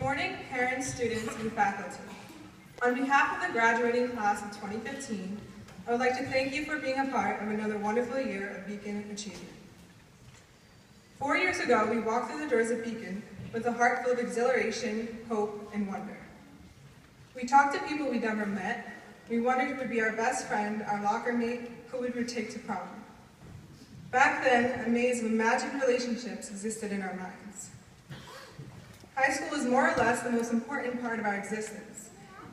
Good morning, parents, students, and faculty. On behalf of the graduating class of 2015, I would like to thank you for being a part of another wonderful year of Beacon achievement. 4 years ago, we walked through the doors of Beacon with a heart full of exhilaration, hope, and wonder. We talked to people we'd never met. We wondered who would be our best friend, our locker mate, who we would take to prom. Back then, a maze of imagined relationships existed in our minds. High school was more or less the most important part of our existence.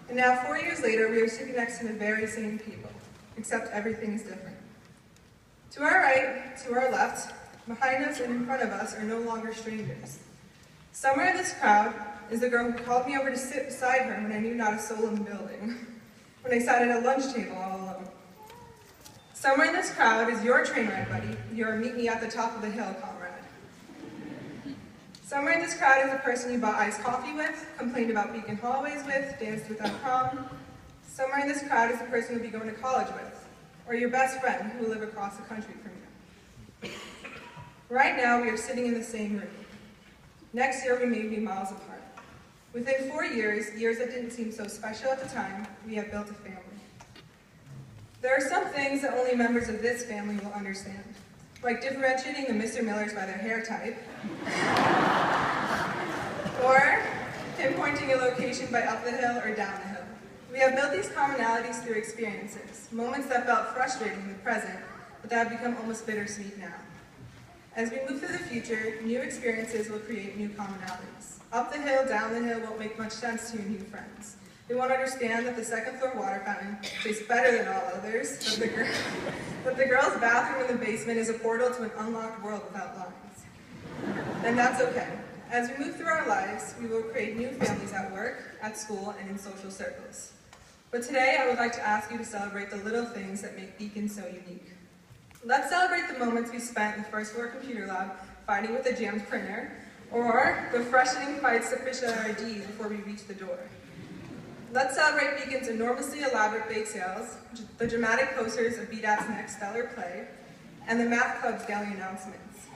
And now, 4 years later, we are sitting next to the very same people, except everything is different. To our right, to our left, behind us and in front of us are no longer strangers. Somewhere in this crowd is the girl who called me over to sit beside her when I knew not a soul in the building, when I sat at a lunch table all alone. Somewhere in this crowd is your train ride buddy, your meet me at the top of the hill comrade. Somewhere in this crowd is the person you bought iced coffee with, complained about Beacon hallways with, danced with at prom. Somewhere in this crowd is the person you'll be going to college with, or your best friend who will live across the country from you. Right now, we are sitting in the same room. Next year, we may be miles apart. Within 4 years, years that didn't seem so special at the time, we have built a family. There are some things that only members of this family will understand, like differentiating the Mr. Millers by their hair type, or pinpointing a location by up the hill or down the hill. We have built these commonalities through experiences, moments that felt frustrating in the present, but that have become almost bittersweet now. As we move through the future, new experiences will create new commonalities. Up the hill, down the hill won't make much sense to your new friends. They won't understand that the second-floor water fountain tastes better than all others, that the girls' bathroom in the basement is a portal to an unlocked world without lines. And that's okay. As we move through our lives, we will create new families at work, at school, and in social circles. But today, I would like to ask you to celebrate the little things that make Beacon so unique. Let's celebrate the moments we spent in the first-floor computer lab fighting with a jammed printer, or the frustrating fights to fish out our IDs before we reach the door. Let's celebrate Beacon's enormously elaborate bake sales, the dramatic posters of BDAT's next stellar play, and the math club's daily announcements.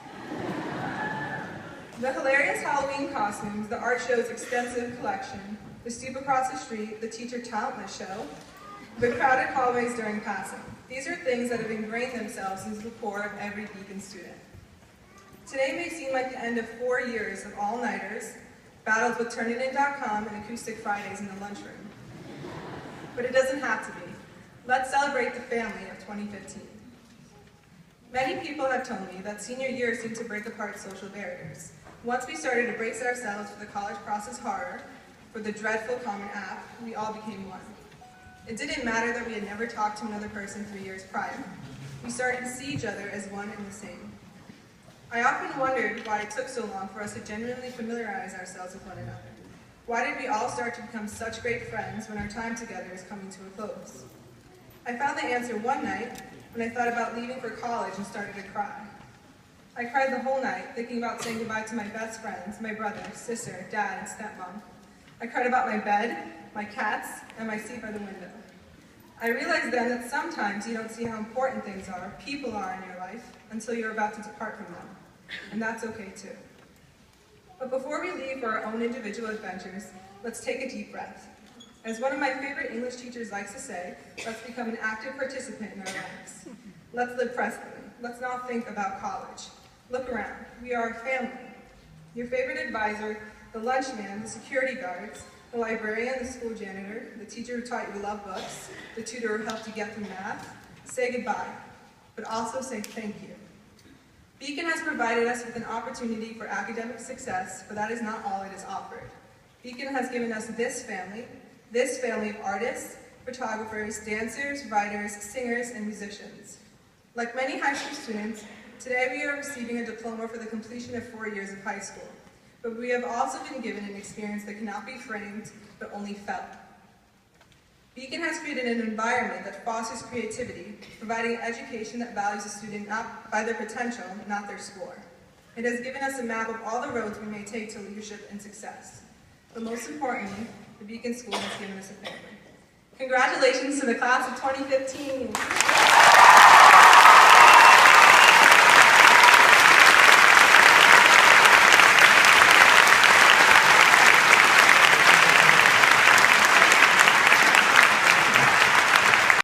The hilarious Halloween costumes, the art show's extensive collection, the stoop across the street, the teacher talentless show, the crowded hallways during passing. These are things that have ingrained themselves into the core of every Beacon student. Today may seem like the end of 4 years of all-nighters, battles with Turnitin.com and acoustic Fridays in the lunchroom. But it doesn't have to be. Let's celebrate the family of 2015. Many people have told me that senior year seemed to break apart social barriers. Once we started to brace ourselves for the college process horror, for the dreadful Common App, we all became one. It didn't matter that we had never talked to another person 3 years prior. We started to see each other as one and the same. I often wondered why it took so long for us to genuinely familiarize ourselves with one another. Why did we all start to become such great friends when our time together is coming to a close? I found the answer one night when I thought about leaving for college and started to cry. I cried the whole night, thinking about saying goodbye to my best friends, my brother, sister, dad, and stepmom. I cried about my bed, my cats, and my seat by the window. I realized then that sometimes you don't see how important things are, people are in your life, until you're about to depart from them. And that's okay too. But before we leave for our own individual adventures, let's take a deep breath. As one of my favorite English teachers likes to say, let's become an active participant in our lives. Let's live presently. Let's not think about college. Look around. We are a family. Your favorite advisor, the lunchman, the security guards, the librarian, the school janitor, the teacher who taught you to love books, the tutor who helped you get through math, say goodbye, but also say thank you. Beacon has provided us with an opportunity for academic success, but that is not all it has offered. Beacon has given us this family of artists, photographers, dancers, writers, singers, and musicians. Like many high school students, today we are receiving a diploma for the completion of 4 years of high school, but we have also been given an experience that cannot be framed, but only felt. Beacon has created an environment that fosters creativity, providing an education that values a student not by their potential, not their score. It has given us a map of all the roads we may take to leadership and success. But most importantly, the Beacon School has given us a family. Congratulations to the class of 2015!